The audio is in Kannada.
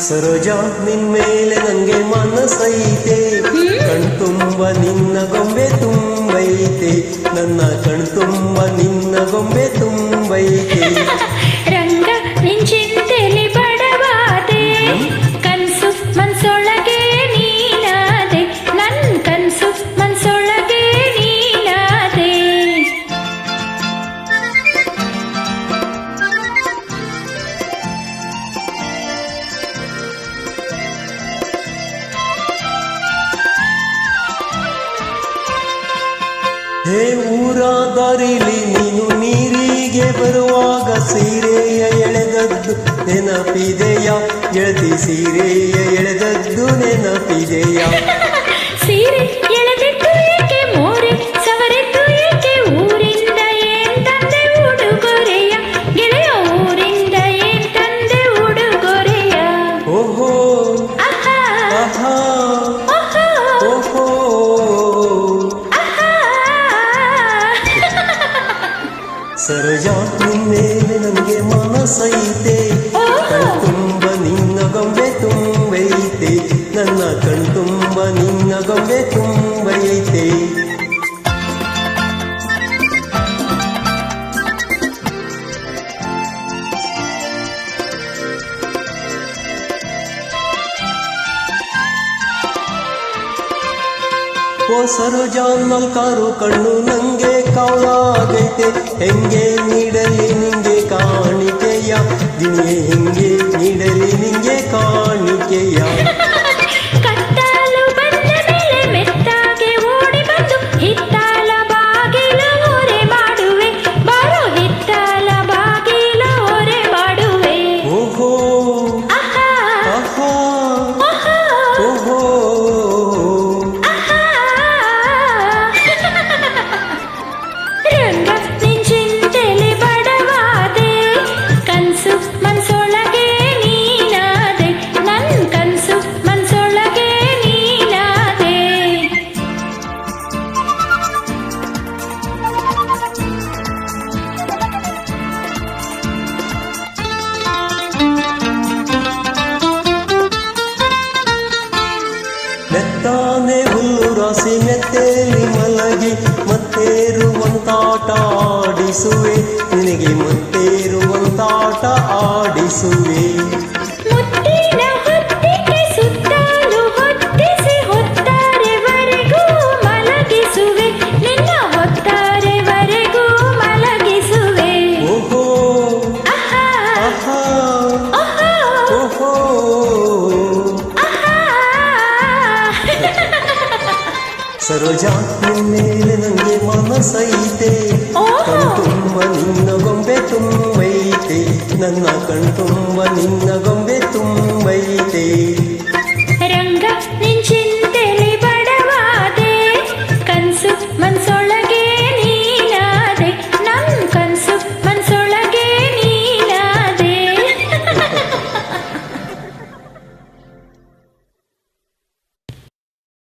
ಸರೋಜಾ ನಿನ್ಮೇಲೆ ನಂಗೆ ಮನಸ್ಸೈತೆ, ಕಣ್ತುಂಬ ನಿನ್ನ ಗೊಂಬೆ ತುಂಬೈತೆ, ನನ್ನ ಕಣ್ತುಂಬ ನಿನ್ನ ಗೊಂಬೆ ತುಂಬೈತೆ. ರಂಗ ನಿನ್ ಚಿಂತೆಲಿ ಬಡವಾದೆ, ಕನ್ಸು ಮನ್ಸೊಳಗೆ ನೀನಾದೆ, ನನ್ ಕನ್ಸು ಮನ್ಸೊಳಗೆ ನೀನಾದೆ. ಹೇ ಊರ ದಾರಿಲಿ ನೀನು ನೀರಿಗೆ ಬರುವಾಗ ಸೀರೆಯ ಎಳೆದದ್ದು ನೆನಪಿದೆಯ, ಗೆಳತಿ ಸೀರೆಯ ಎಳೆದದ್ದು ನೆನಪಿದೆಯ. ಸೀರೆ ಎಳೆದಿದ್ದು ಏಕೆ, ಮೋರೆ ಸವರಿದ್ದು ಏಕೆ, ಊರಿಂದ ಏನ್ ತಂದೆ ಉಡುಗೊರೆಯ, ಗೆಳೆಯ ಊರಿಂದ ಏನ್ ತಂದೆ ಉಡುಗೊರೆಯ. ಓಹೋ ಆಹಾ ಆಹಾ ಓಹೋ ಓಹೋ. ಸರೋಜಾ ನಿನ್ಮೇಲೆ ನನಗೆ ಮನಸ್ಸೈತೆ, ಕಣ್ತುಂಬ ನಿನ್ನ ಗೊಂಬೆ ತುಂಬೈತೆ, ನನ್ನ ಕಣ್ತುಂಬ ನಿನ್ನ ಗೊಂಬೆ ತುಂಬೈತೆ. ಓ ಸರೋಜಾ ನಾಲ್ಕಾರು ಕಣ್ಣು ನಂಗೆ ಕಾವಾಗೈತೆ, ಹೆಂಗೆ ನೀಡಲಿ ನಿಂಗೆ ಕಾಣಿಕೆಯ, ದಿನೇ ಹೆಂಗೆ ನೀಡಲಿ ನಿಂಗೆ ಕಾಣಿಕೆಯ. ಕತ್ತಲು ಬಂದ ಮೇಲೆ ಮೆತ್ತಾಗೆ ಓಡಿ ಬಂದು ಹಿತ್ತಾಲ ಬಾಗಿಲ ಹೊರೆ ಮಾಡುವೆ, ಬಾರೋ ಹಿತ್ತಾಲ ಬಾಗಿಲ ಹೊರೆ ಮಾಡುವೆ. ಓಹೋ ಆಹಾ ಆಹಾ ಓಹೋ ಓಹೋ. ಆಹಾ. ರಂಗ ನಿನ್ ಚಿಂತೆಲಿ ಬಡವಾದೆ, ಕನ್ಸು ಮನ್ಸೊಳಗೆ ನೀನಾದೆ, ನನ್ ಕನ್ಸು ಮನ್ಸೊಳಗೆ ನೀನಾದೆ. ಮೆತ್ತಾನೆ ಹುಲ್ಲು ರಾಸಿ ಮೆತ್ತೇಲಿ ಮಲಗಿ ಮತ್ತೇರುವಂತಾಟ ಆಡಿಸುವೆ, ನಿನಗೆ ಮತ್ತೇರುವಂತಾಟ ಆಡಿಸುವೆ. ಮುತ್ತಿನ ಹೊತ್ತಿಗೆ ಸುತ್ತಲೂ ಹೊತ್ತಿಸಿ ಹೊತ್ತಾರೆವರೆಗೂ ಮಲಗಿಸುವೆ, ನಿನ್ನ ಹೊತ್ತಾರೆವರೆಗೂ ಮಲಗಿಸುವೆ. ಓಹೋ ಆಹಾ ಆಹಾ ಓಹೋ ಓಹೋ. ಆಹಾ. ಸರೋಜಾ ನಿನ್ಮೇಲೆ ನಂಗೆ ಮನಸ್ಸೈತೆ, ಕಣ್ತುಂಬ ನಿನ್ನ ಗೊಂಬೆ ತುಂಬೈತೆ, ನನ್ನ ಕಣ್ತುಂಬ ನಿನ್ನ ಗೊಂಬೆ ತುಂಬೈತೆ.